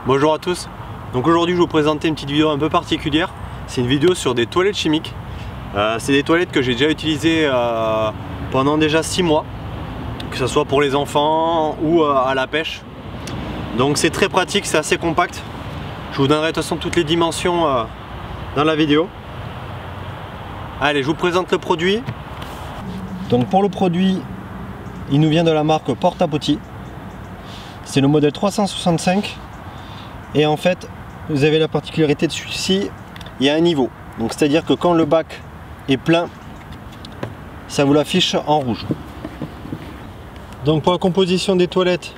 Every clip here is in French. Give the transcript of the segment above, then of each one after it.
Bonjour à tous. Donc aujourd'hui je vais vous présenter une petite vidéo un peu particulière. C'est une vidéo sur des toilettes chimiques. C'est des toilettes que j'ai déjà utilisées pendant déjà 6 mois. Que ce soit pour les enfants ou à la pêche. Donc c'est très pratique, c'est assez compact. Je vous donnerai de toute façon toutes les dimensions dans la vidéo. Allez, je vous présente le produit. Donc pour le produit, il nous vient de la marque Porta Potty. C'est le modèle 365. Et en fait, vous avez la particularité de celui-ci, il y a un niveau. Donc c'est-à-dire que quand le bac est plein, ça vous l'affiche en rouge. Donc pour la composition des toilettes,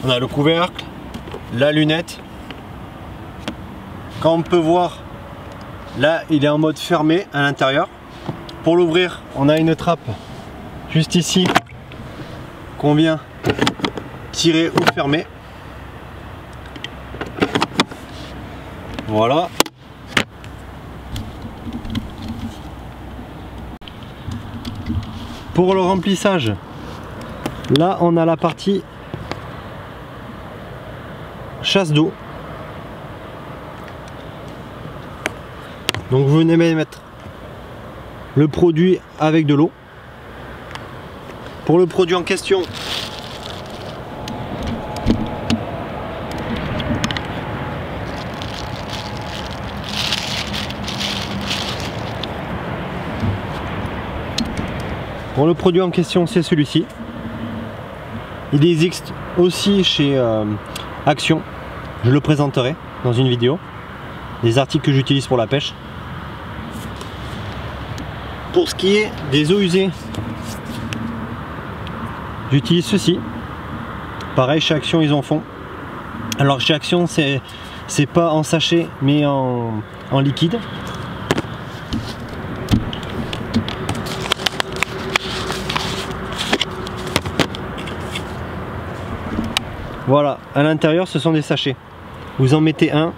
on a le couvercle, la lunette. Quand on peut voir, là il est en mode fermé à l'intérieur. Pour l'ouvrir, on a une trappe juste ici qu'on vient tirer ou fermer. Voilà. Pour le remplissage, là on a la partie chasse d'eau. Donc vous venez mettre le produit avec de l'eau. Pour le produit en question, c'est celui-ci. Il existe aussi chez Action. Je le présenterai dans une vidéo. Des articles que j'utilise pour la pêche. Pour ce qui est des eaux usées, j'utilise ceci. Pareil, chez Action ils en font. Alors chez Action c'est pas en sachet mais en liquide. Voilà, à l'intérieur ce sont des sachets. Vous en mettez un.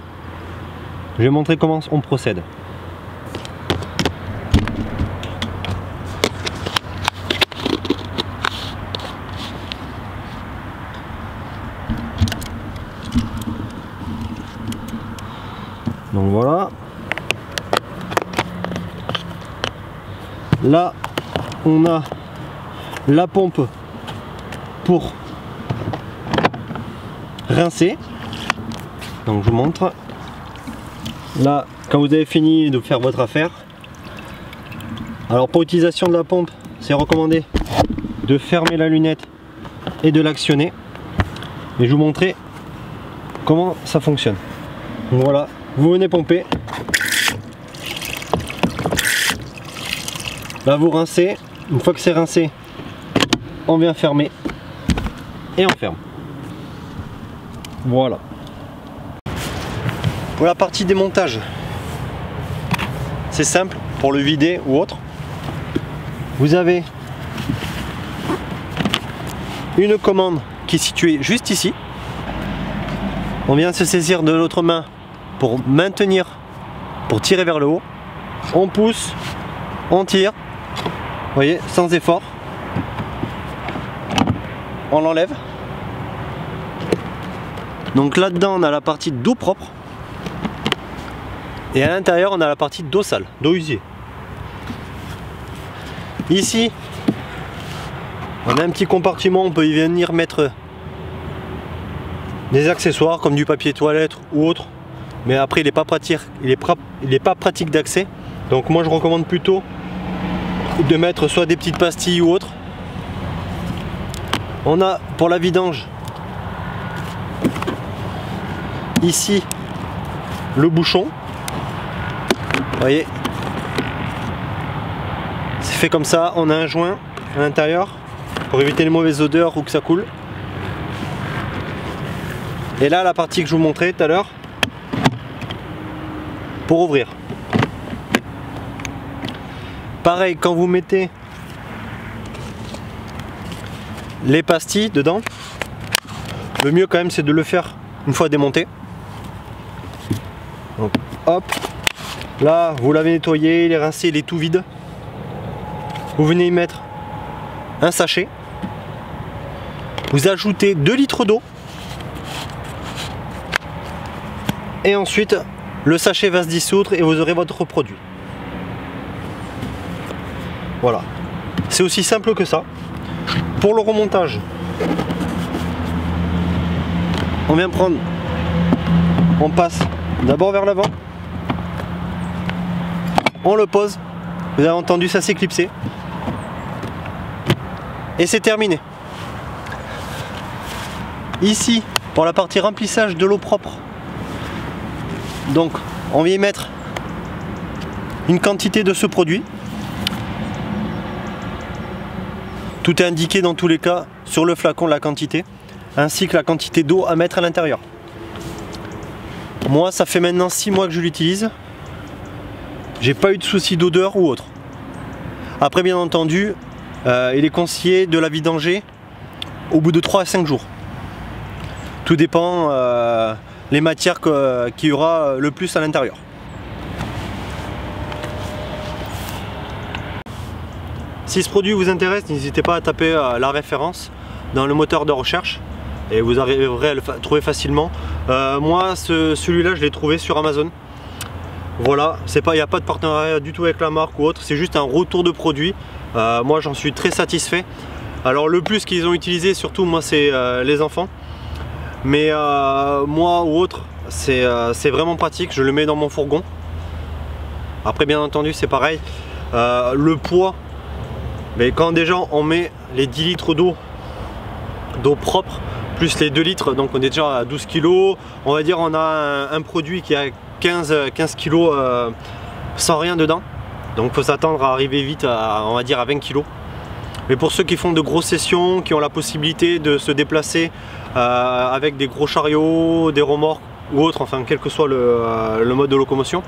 Je vais montrer comment on procède. Donc voilà. Là, on a la pompe pour rincer. Donc je vous montre. Là, quand vous avez fini de faire votre affaire, alors pour utilisation de la pompe, c'est recommandé de fermer la lunette et de l'actionner. Et je vais vous montrer comment ça fonctionne. Donc voilà, vous venez pomper. Là vous rincez. Une fois que c'est rincé, on vient fermer et on ferme. Voilà. Pour la partie démontage, c'est simple pour le vider ou autre. Vous avez une commande qui est située juste ici. On vient se saisir de l'autre main pour maintenir, pour tirer vers le haut. On pousse, on tire, vous voyez, sans effort. On l'enlève. Donc là-dedans, on a la partie d'eau propre. Et à l'intérieur, on a la partie d'eau sale, d'eau usée. Ici, on a un petit compartiment, on peut y venir mettre des accessoires comme du papier toilette ou autre. Mais après, il n'est pas pratique d'accès. Donc moi, je recommande plutôt de mettre soit des petites pastilles ou autre. On a pour la vidange ici le bouchon. Vous voyez, c'est fait comme ça. On a un joint à l'intérieur pour éviter les mauvaises odeurs ou que ça coule. Et là, la partie que je vous montrais tout à l'heure pour ouvrir. Pareil, quand vous mettez les pastilles dedans, le mieux quand même c'est de le faire une fois démonté. Donc hop, là vous l'avez nettoyé, il est rincé, il est tout vide. Vous venez y mettre un sachet. Vous ajoutez 2 litres d'eau. Et ensuite, le sachet va se dissoudre et vous aurez votre produit. Voilà. C'est aussi simple que ça. Pour le remontage, on vient prendre, on passe d'abord vers l'avant, on le pose, vous avez entendu, ça s'est clipsé et c'est terminé. Ici, pour la partie remplissage de l'eau propre, donc on vient y mettre une quantité de ce produit. Tout est indiqué dans tous les cas sur le flacon, la quantité, ainsi que la quantité d'eau à mettre à l'intérieur. Moi, ça fait maintenant 6 mois que je l'utilise. J'ai pas eu de soucis d'odeur ou autre. Après, bien entendu, il est conseillé de la vidanger au bout de 3 à 5 jours. Tout dépend les matières qu'il y aura le plus à l'intérieur. Si ce produit vous intéresse, n'hésitez pas à taper la référence dans le moteur de recherche et vous arriverez à le trouver facilement. Moi, celui-là, je l'ai trouvé sur Amazon. Voilà, il n'y a pas de partenariat du tout avec la marque ou autre, c'est juste un retour de produit. Moi, j'en suis très satisfait. Alors, le plus qu'ils ont utilisé, surtout, moi, c'est les enfants. Mais moi ou autre, c'est vraiment pratique. Je le mets dans mon fourgon. Après, bien entendu, c'est pareil. Le poids, mais quand déjà on met les 10 litres d'eau propre, plus les 2 litres, donc on est déjà à 12 kg. On va dire on a un produit qui a 15 kg sans rien dedans. Donc il faut s'attendre à arriver vite à, on va dire, à 20 kg. Mais pour ceux qui font de grosses sessions, qui ont la possibilité de se déplacer avec des gros chariots, des remorques ou autres, enfin quel que soit le mode de locomotion,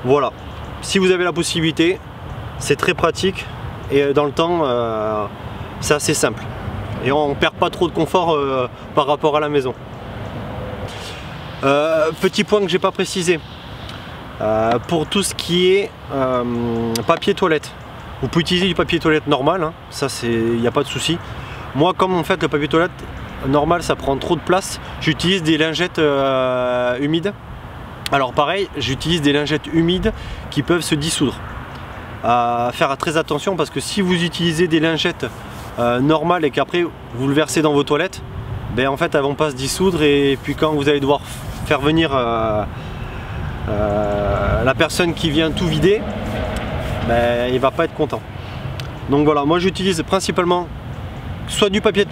voilà. Si vous avez la possibilité, c'est très pratique et dans le temps, c'est assez simple. Et on ne perd pas trop de confort par rapport à la maison. Petit point que j'ai pas précisé, pour tout ce qui est papier toilette, vous pouvez utiliser du papier toilette normal, hein, ça il n'y a pas de souci. Moi, comme en fait le papier toilette normal ça prend trop de place, j'utilise des lingettes humides. Alors pareil, j'utilise des lingettes humides qui peuvent se dissoudre. Faire très attention parce que si vous utilisez des lingettes normales et qu'après vous le versez dans vos toilettes, ben en fait elles vont pas se dissoudre et puis quand vous allez devoir faire venir la personne qui vient tout vider, ben, il va pas être content. Donc voilà, moi j'utilise principalement soit du papier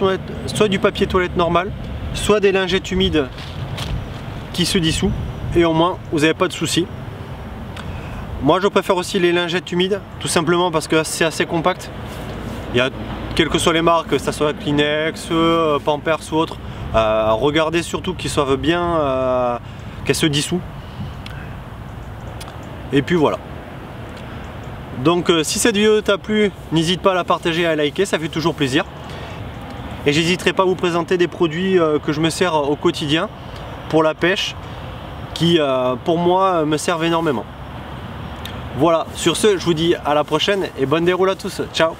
toilette normal, soit des lingettes humides qui se dissouent et au moins vous n'avez pas de soucis. Moi je préfère aussi les lingettes humides, tout simplement parce que c'est assez compact. Il y a, quelles que soient les marques, que ce soit Kleenex, Pampers ou autre, regardez surtout qu'ils soient bien, qu'elles se dissouent. Et puis voilà. Donc si cette vidéo t'a plu, n'hésite pas à la partager et à liker, ça fait toujours plaisir. Et j'hésiterai pas à vous présenter des produits que je me sers au quotidien pour la pêche, qui pour moi me servent énormément. Voilà, sur ce, je vous dis à la prochaine et bonne déroule à tous. Ciao!